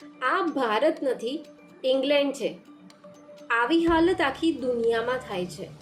આ ભારત નથી, ઇંગ્લેન્ડ છે. આવી હાલત આખી દુનિયામાં થાય છે.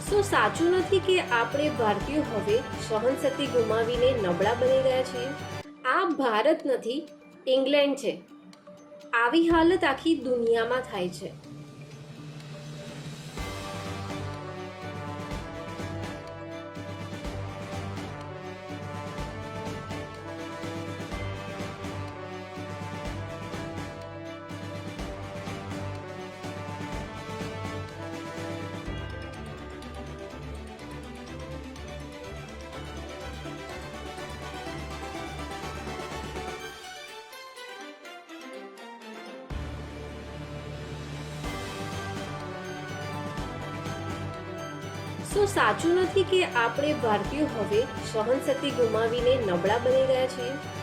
શું સાચું નથી કે આપણે ભારતીયો હવે સહનશક્તિ ગુમાવીને નબળા બની ગયા છીએ? આ ભારત નથી, ઇંગ્લેન્ડ છે. આવી હાલત આખી દુનિયામાં થાય છે. શું સાચું નથી કે આપણે ભારતીયો હવે સહનશક્તિ ગુમાવીને નબળા બની ગયા છીએ?